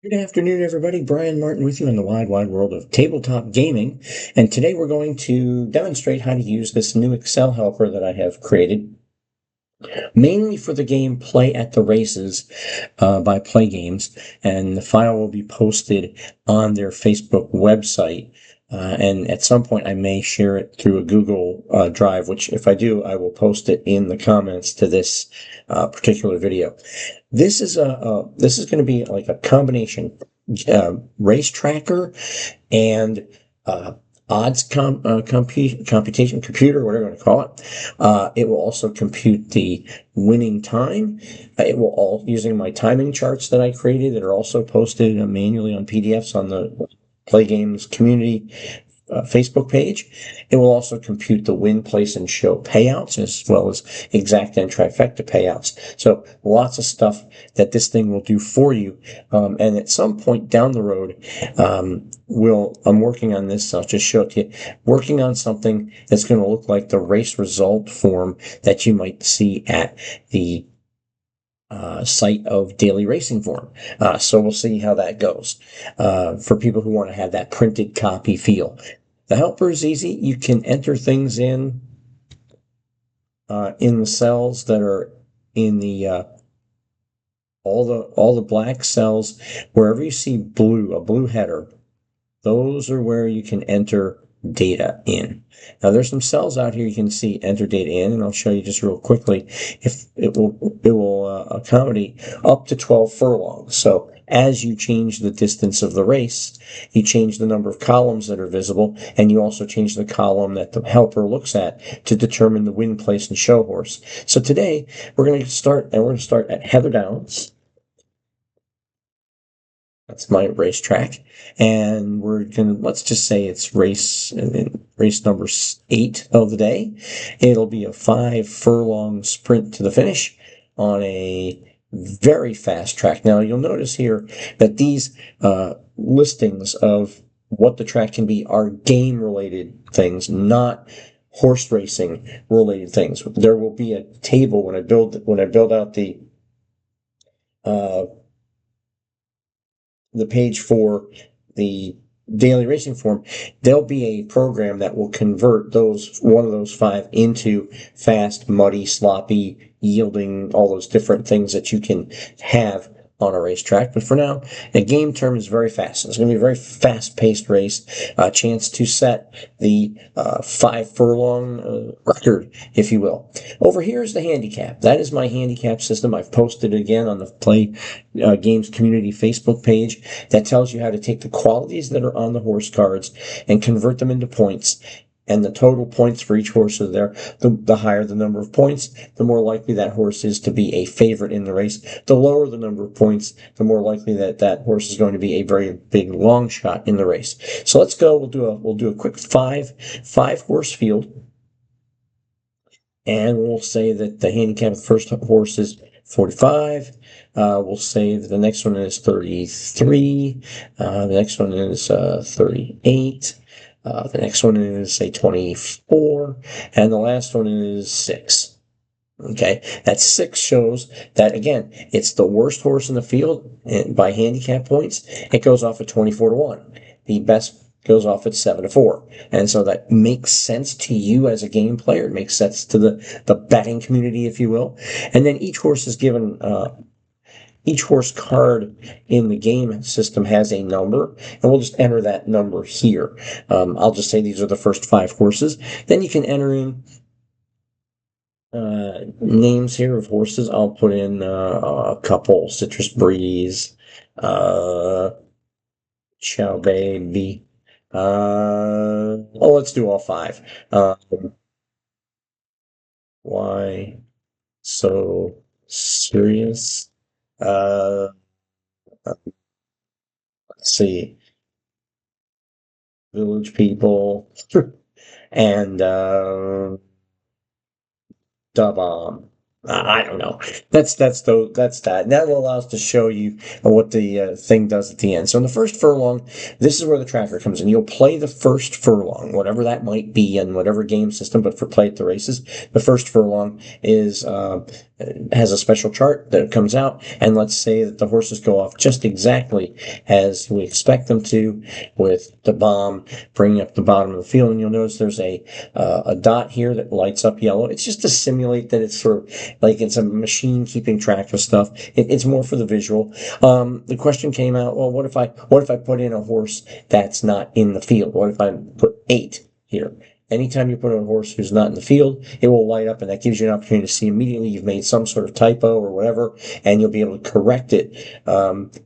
Good afternoon, everybody. Brian Martin with you in the wide, wide world of tabletop gaming. And today we're going to demonstrate how to use this new Excel helper that I have created, mainly for the game Play at the Races by Play Games. And the file will be posted on their Facebook website. And at some point, I may share it through a Google Drive, which if I do, I will post it in the comments to this particular video. This is going to be like a combination race tracker and computation computer, whatever you want to call it. It will also compute the winning time. It will all using my timing charts that I created that are also posted manually on PDFs on the Play Games community Facebook page. It will also compute the win, place, and show payouts, as well as Exacta and Trifecta payouts. So lots of stuff that this thing will do for you. And at some point down the road, I'm working on this. I'll just show it to you. Working on something that's going to look like the race result form that you might see at the site of Daily Racing Form. So we'll see how that goes for people who want to have that printed copy feel. The helper is easy. You can enter things in the cells that are in the all the black cells. Wherever you see a blue header, those are where you can enter data in. Now there's some cells out here you can see enter data in, and I'll show you just real quickly. If it will accommodate up to 12 furlongs. So as you change the distance of the race, you change the number of columns that are visible, and you also change the column that the helper looks at to determine the win, place, and show horse. So today we're going to start at Heather Downs. That's my racetrack. And let's just say it's race number 8 of the day. It'll be a 5 furlong sprint to the finish on a very fast track. Now you'll notice here that these listings of what the track can be are game related things, not horse racing related things. There will be a table when I build out the page for the Daily Racing Form, there'll be a program that will convert one of those 5 into fast, muddy, sloppy, yielding, all those different things that you can have on a racetrack. But for now, the game term is very fast. It's going to be a very fast-paced race, a chance to set the 5 furlong record, if you will. Over here is the handicap. That is my handicap system. I've posted it again on the Play Games community Facebook page that tells you how to take the qualities that are on the horse cards and convert them into points. And the total points for each horse are there. The higher the number of points, the more likely that horse is to be a favorite in the race. The lower the number of points, the more likely that horse is going to be a very big long shot in the race. So let's go. We'll do a quick five horse field, and we'll say that the handicap of the first horse is 45. We'll say that the next one is 33. The next one is 38. The next one is, say, 24, and the last one is 6. Okay, that 6 shows that, again, it's the worst horse in the field by handicap points. It goes off at 24-1. The best goes off at 7-4. And so that makes sense to you as a game player. It makes sense to the betting community, if you will. And then each horse is given each horse card in the game system has a number, and we'll just enter that number here. I'll just say these are the first 5 horses. Then you can enter in names here of horses. I'll put in a couple: Citrus Breeze, Chow Baby. Let's do all 5. Why so serious? Let's see. Village People, and Da Bomb. I don't know. That's that. And that will allow us to show you what the thing does at the end. So in the first furlong, this is where the tracker comes in. You'll play the first furlong, whatever that might be in whatever game system, but for play at the races, the first furlong is has a special chart that comes out, and let's say that the horses go off just exactly as we expect them to, with the bomb bringing up the bottom of the field. And you'll notice there's a dot here that lights up yellow. It's just to simulate that it's sort of like it's a machine keeping track of stuff. It's more for the visual. The question came out, well, what if I put in a horse that's not in the field? What if I put 8 here? Anytime you put in a horse who's not in the field, it will light up, and that gives you an opportunity to see immediately you've made some sort of typo or whatever, and you'll be able to correct it.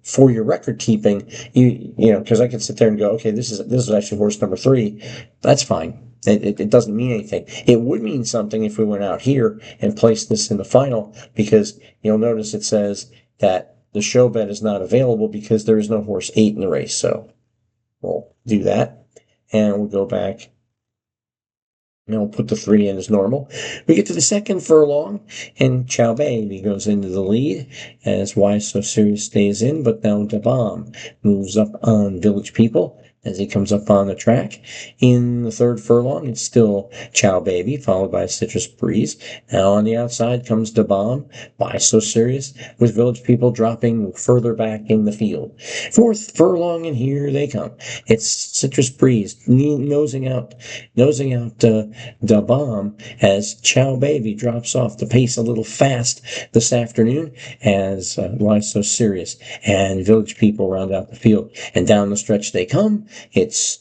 For your record keeping, you know, because I could sit there and go, okay, this is actually horse number 3. That's fine. It doesn't mean anything. It would mean something if we went out here and placed this in the final, because you'll notice it says that the show bet is not available because there is no horse 8 in the race. So we'll do that, and we'll go back. And we'll put the 3 in as normal. We get to the second furlong, and Chow Baby goes into the lead as Why So Serious stays in, but now Da Bomb moves up on Village People as he comes up on the track. In the third furlong, it's still Chow Baby, followed by Citrus Breeze. Now on the outside comes Da Bomb, Why So Serious, with Village People dropping further back in the field. Fourth furlong, and here they come. It's Citrus Breeze nosing out Da Bomb as Chow Baby drops off the pace a little fast this afternoon as Why So Serious and Village People round out the field. And down the stretch they come. It's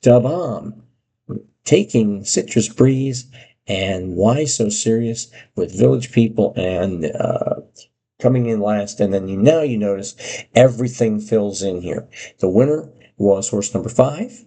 Da Bomb taking Citrus Breeze and Why So Serious with Village People and coming in last. And then now you notice everything fills in here. The winner was horse number 5.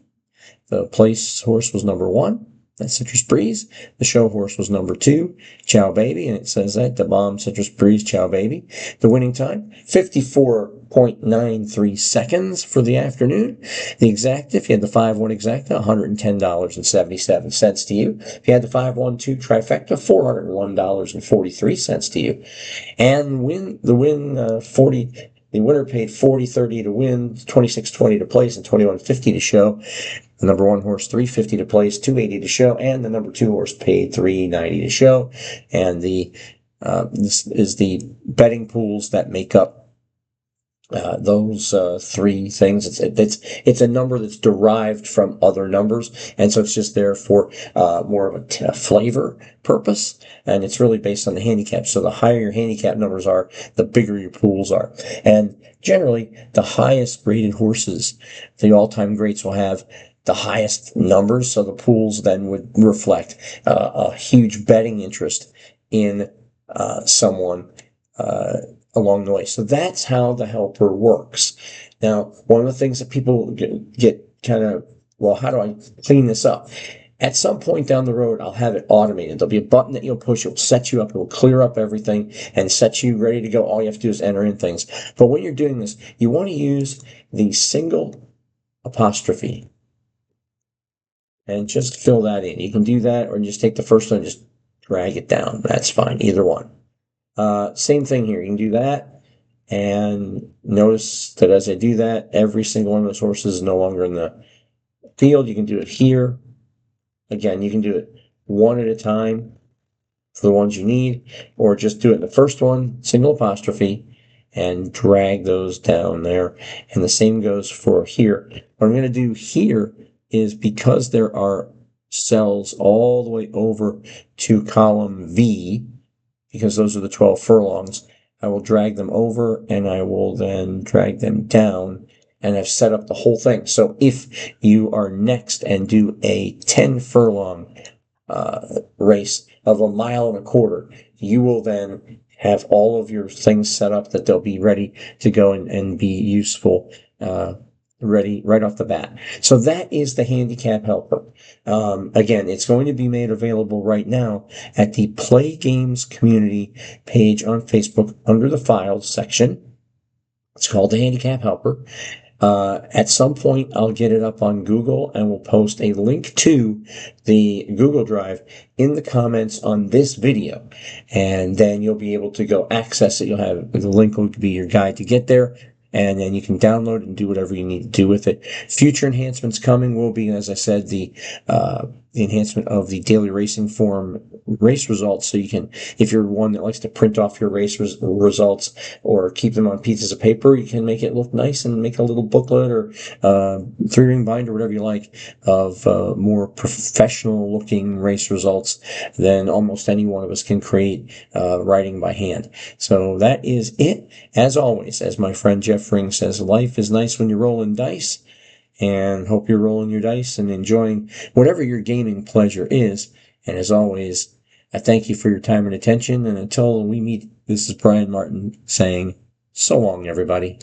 The place horse was number 1. That's Citrus Breeze. The show horse was number 2, Chow Baby, and it says that, Da Bomb, Citrus Breeze, Chow Baby. The winning time, 54.93 seconds for the afternoon. The Exacta, if you had the 5-1 Exacta, $110.77 to you. If you had the 5-1-2 Trifecta, $401.43 to you. And the winner paid $40.30 to win, $26.20 to place, and $21.50 to show. The number 1 horse, $3.50 to place, $2.80 to show, and the number 2 horse paid $3.90 to show. And this is the betting pools that make up those 3 things. It's a number that's derived from other numbers, and so it's just there for more of a flavor purpose, and it's really based on the handicap. So the higher your handicap numbers are, the bigger your pools are. And generally, the highest rated horses, the all-time greats, will have the highest numbers, so the pools then would reflect a huge betting interest in someone along the way. So that's how the helper works. Now, one of the things that people get kind of, well, how do I clean this up? At some point down the road, I'll have it automated. There'll be a button that you'll push. It will set you up. It will clear up everything and set you ready to go. All you have to do is enter in things. But when you're doing this, you want to use the single apostrophe and just fill that in. You can do that, or just take the first one and just drag it down. That's fine, either one. Same thing here. You can do that, and notice that as I do that, every single one of those horses is no longer in the field. You can do it here. Again, you can do it one at a time for the ones you need, or just do it in the first one, single apostrophe, and drag those down there. And the same goes for here. What I'm going to do here is, because there are cells all the way over to column V, because those are the 12 furlongs, I will drag them over, and I will then drag them down, and I've set up the whole thing. So if you are next and do a 10 furlong race of 1.25 miles, you will then have all of your things set up that they'll be ready to go and be useful ready right off the bat. So that is the Handicap Helper. Again, it's going to be made available right now at the Play Games community page on Facebook under the Files section. It's called the Handicap Helper. At some point, I'll get it up on Google and we'll post a link to the Google Drive in the comments on this video. And then you'll be able to go access it. You'll have the link will be your guide to get there. And then you can download it and do whatever you need to do with it. Future enhancements coming will be, as I said, the enhancement of the daily racing form race results. So you can, if you're one that likes to print off your race results or keep them on pieces of paper, you can make it look nice and make a little booklet or 3-ring binder, whatever you like, of more professional looking race results than almost any one of us can create writing by hand. So that is it. As always, as my friend Jeff Ring says, life is nice when you're rolling dice, and hope you're rolling your dice and enjoying whatever your gaming pleasure is. And as always, I thank you for your time and attention. And until we meet, this is Brian Martin saying, so long, everybody.